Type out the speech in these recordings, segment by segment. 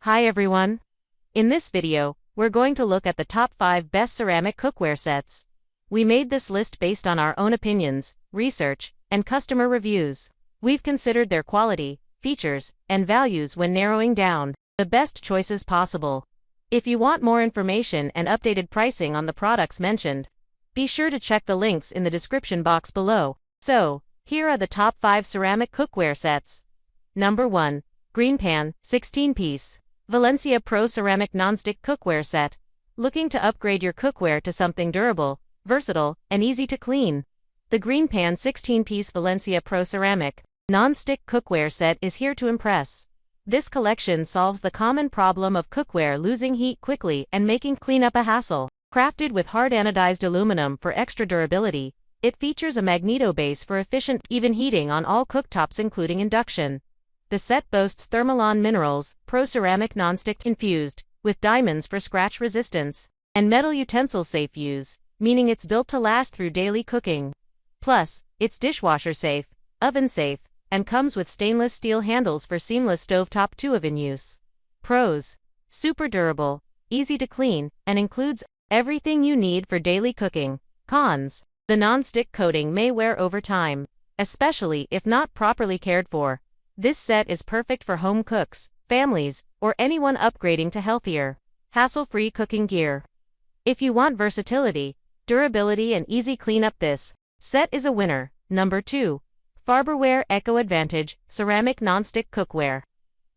Hi everyone! In this video, we're going to look at the top 5 best ceramic cookware sets. We made this list based on our own opinions, research, and customer reviews. We've considered their quality, features, and values when narrowing down the best choices possible. If you want more information and updated pricing on the products mentioned, be sure to check the links in the description box below. So, here are the top 5 ceramic cookware sets. Number 1. GreenPan, 16-piece. Valencia Pro Ceramic Nonstick Cookware Set. Looking to upgrade your cookware to something durable, versatile, and easy to clean? The GreenPan 16-piece Valencia Pro Ceramic Nonstick Cookware Set is here to impress. This collection solves the common problem of cookware losing heat quickly and making cleanup a hassle. Crafted with hard anodized aluminum for extra durability, it features a magneto base for efficient, even heating on all cooktops including induction. The set boasts Thermalon minerals, pro ceramic nonstick infused, with diamonds for scratch resistance, and metal utensil safe use, meaning it's built to last through daily cooking. Plus, it's dishwasher safe, oven safe, and comes with stainless steel handles for seamless stovetop to oven use. Pros: super durable, easy to clean, and includes everything you need for daily cooking. Cons: the non-stick coating may wear over time, especially if not properly cared for. This set is perfect for home cooks, families, or anyone upgrading to healthier, hassle-free cooking gear. If you want versatility, durability, and easy cleanup, this set is a winner. Number 2. Farberware EcoAdvantage Ceramic Nonstick Cookware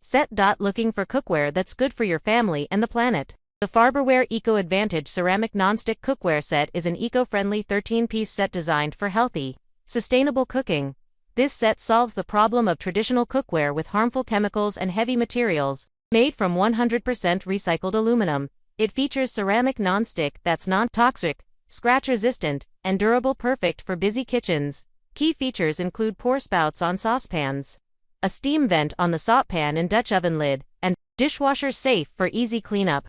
Set. Looking for cookware that's good for your family and the planet? The Farberware EcoAdvantage Ceramic Nonstick Cookware Set is an eco-friendly 13-piece set designed for healthy, sustainable cooking. This set solves the problem of traditional cookware with harmful chemicals and heavy materials. Made from 100% recycled aluminum, it features ceramic nonstick that's non-toxic, scratch-resistant, and durable, perfect for busy kitchens. Key features include pour spouts on saucepans, a steam vent on the sautepan and Dutch oven lid, and dishwasher safe for easy cleanup.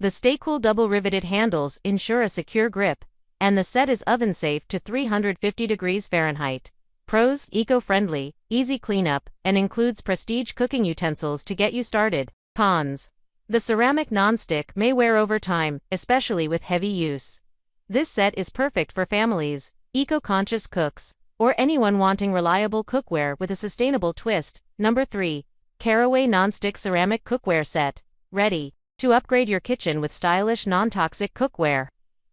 The Stay Cool double riveted handles ensure a secure grip, and the set is oven safe to 350 degrees Fahrenheit. Pros: eco-friendly, easy cleanup, and includes prestige cooking utensils to get you started. Cons: the ceramic nonstick may wear over time, especially with heavy use. This set is perfect for families, eco-conscious cooks, or anyone wanting reliable cookware with a sustainable twist. Number 3. Caraway Nonstick Ceramic Cookware Set. Ready to upgrade your kitchen with stylish non-toxic cookware?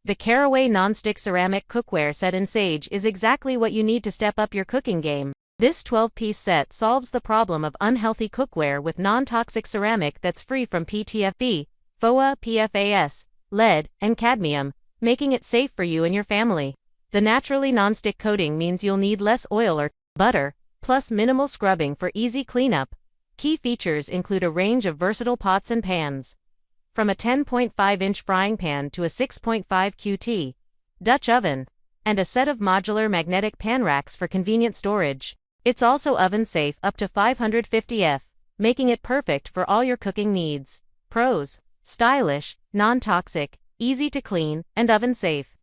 The Caraway Nonstick Ceramic Cookware Set in Sage is exactly what you need to step up your cooking game. This 12-piece set solves the problem of unhealthy cookware with non-toxic ceramic that's free from PTFE, PFOA, PFAS, lead, and cadmium, making it safe for you and your family. The naturally nonstick coating means you'll need less oil or butter, plus minimal scrubbing for easy cleanup. Key features include a range of versatile pots and pans, from a 10.5-inch frying pan to a 6.5 QT Dutch oven, and a set of modular magnetic pan racks for convenient storage. It's also oven safe up to 550 F, making it perfect for all your cooking needs. Pros: stylish, non-toxic, easy to clean, and oven safe.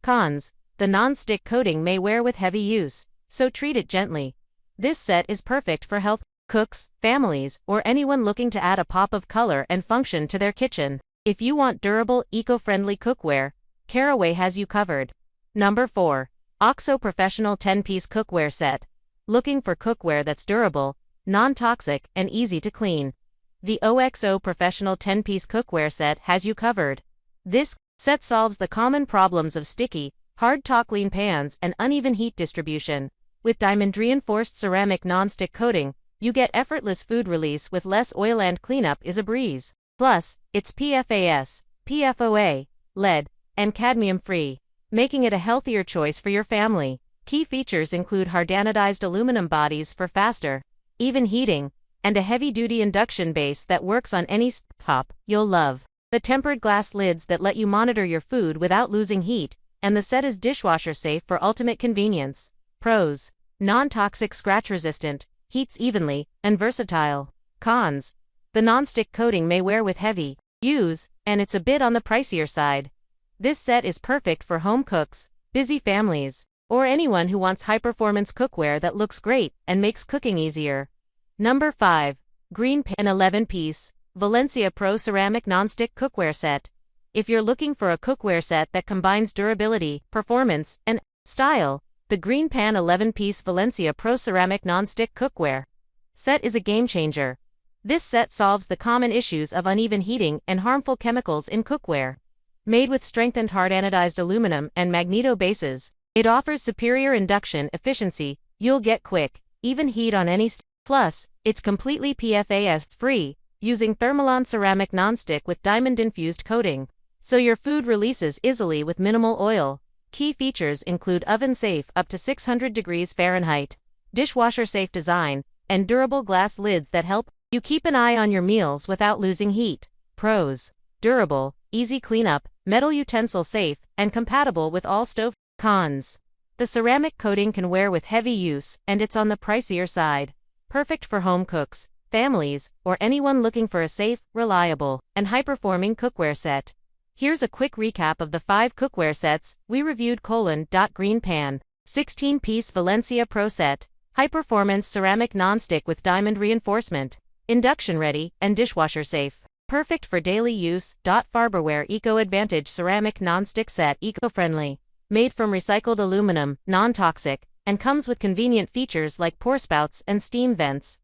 Cons: the non-stick coating may wear with heavy use, so treat it gently. This set is perfect for health cooks, families, or anyone looking to add a pop of color and function to their kitchen. If you want durable, eco-friendly cookware, Caraway has you covered. Number 4. OXO Professional 10-piece Cookware Set. Looking for cookware that's durable, non-toxic, and easy to clean? The OXO Professional 10-piece Cookware Set has you covered. This set solves the common problems of sticky, hard-to-clean pans and uneven heat distribution. With diamond-reinforced ceramic non-stick coating, you get effortless food release with less oil, and cleanup is a breeze. Plus, it's PFAS, PFOA, lead, and cadmium-free, making it a healthier choice for your family. Key features include hard anodized aluminum bodies for faster, even heating, and a heavy-duty induction base that works on any top. You'll love the tempered glass lids that let you monitor your food without losing heat, and the set is dishwasher safe for ultimate convenience. Pros: non-toxic, scratch-resistant, heats evenly, and versatile. Cons: the nonstick coating may wear with heavy use, and it's a bit on the pricier side. This set is perfect for home cooks, busy families, or anyone who wants high-performance cookware that looks great and makes cooking easier. Number 5. GreenPan 11-piece Valencia Pro Ceramic Nonstick Cookware Set. If you're looking for a cookware set that combines durability, performance, and style, the GreenPan 11-piece Valencia Pro Ceramic Nonstick Cookware Set is a game-changer. This set solves the common issues of uneven heating and harmful chemicals in cookware. Made with strengthened hard anodized aluminum and magneto bases, it offers superior induction efficiency. You'll get quick, even heat on any Plus, it's completely PFAS-free, using Thermalon ceramic nonstick with diamond-infused coating, so your food releases easily with minimal oil. Key features include oven-safe up to 600 degrees Fahrenheit, dishwasher-safe design, and durable glass lids that help you keep an eye on your meals without losing heat. Pros: durable, easy cleanup, metal utensil safe, and compatible with all stove. Cons: the ceramic coating can wear with heavy use, and it's on the pricier side. Perfect for home cooks, families, or anyone looking for a safe, reliable, and high-performing cookware set. Here's a quick recap of the 5 cookware sets we reviewed: GreenPan 16-piece Valencia Pro Set, high-performance ceramic nonstick with diamond reinforcement, induction-ready and dishwasher-safe, perfect for daily use. Farberware EcoAdvantage ceramic nonstick set, eco-friendly, made from recycled aluminum, non-toxic, and comes with convenient features like pour spouts and steam vents.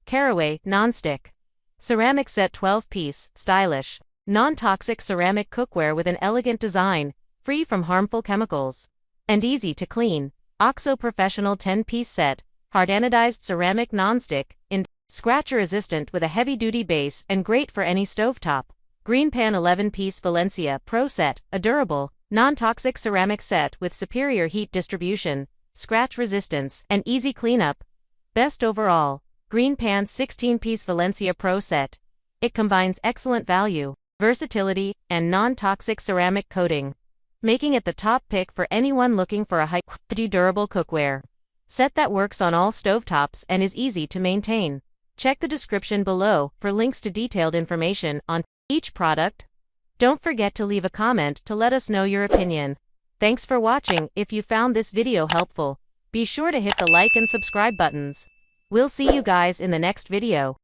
Caraway nonstick ceramic set, 12-piece, stylish, non-toxic ceramic cookware with an elegant design, free from harmful chemicals, and easy to clean. OXO Professional 10-piece set, hard anodized ceramic nonstick, scratch-resistant with a heavy-duty base and great for any stovetop. GreenPan 11-piece Valencia Pro Set, a durable, non-toxic ceramic set with superior heat distribution, scratch resistance, and easy cleanup. Best overall, GreenPan 16-piece Valencia Pro Set. It combines excellent value, versatility, and non-toxic ceramic coating, making it the top pick for anyone looking for a high-quality durable cookware set that works on all stovetops and is easy to maintain. Check the description below for links to detailed information on each product. Don't forget to leave a comment to let us know your opinion. Thanks for watching. If you found this video helpful, be sure to hit the like and subscribe buttons. We'll see you guys in the next video.